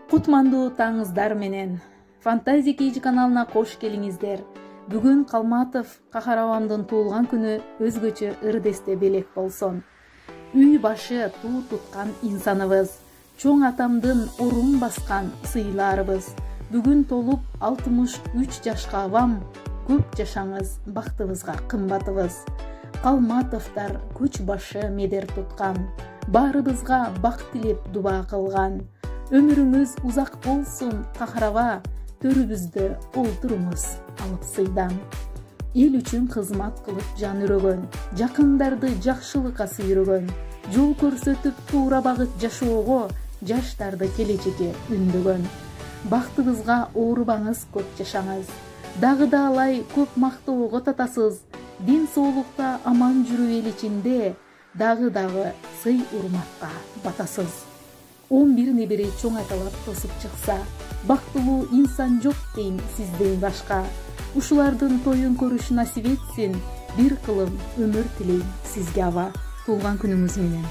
Кутмандуу таңыздар менен Фантазия Кейжи каналына кош келиңиздер. Бүгүн Калматов кахарабамдын туулган күнү өзгөчө ырдесте белек болсун. Үй башы туу туткан инсаныбыз, чоң атамдын орун баскан сыйларыбыз. Бүгүн толуп 63 жашка авам, көп жашаңыз бактыбызга кымбатыбыз. Калматовдар көч башы медер туткан, баарыбызга бак тилеп дуба кылган. Өмүрүңүз узак болсун кахараба, төрүбүздө олтуруңуз алып сыйдан. Эл үчүн кызмат кылып жан үрөгөн, жакындарды жакшылыкка сүйрөгөн, жол көрсөтүп туура багыт жашоого, жаштарды келечекке үндөгөн. Бактыбызга оорубаңыз, көп жашаңыз. Дагы да алай көп мактоого татасыз. Ден соолукта аман жүрүү эл ичинде, дагы сый урматка батасыз. 11 небере чоң аталап тосуп чыкса, бактылуу инсан жок дейм сизден башка. Ушулардын тоюн көрүш насип этсин, бир кылым өмүр тилейм сизге аба. Туулган күнүңүз менен.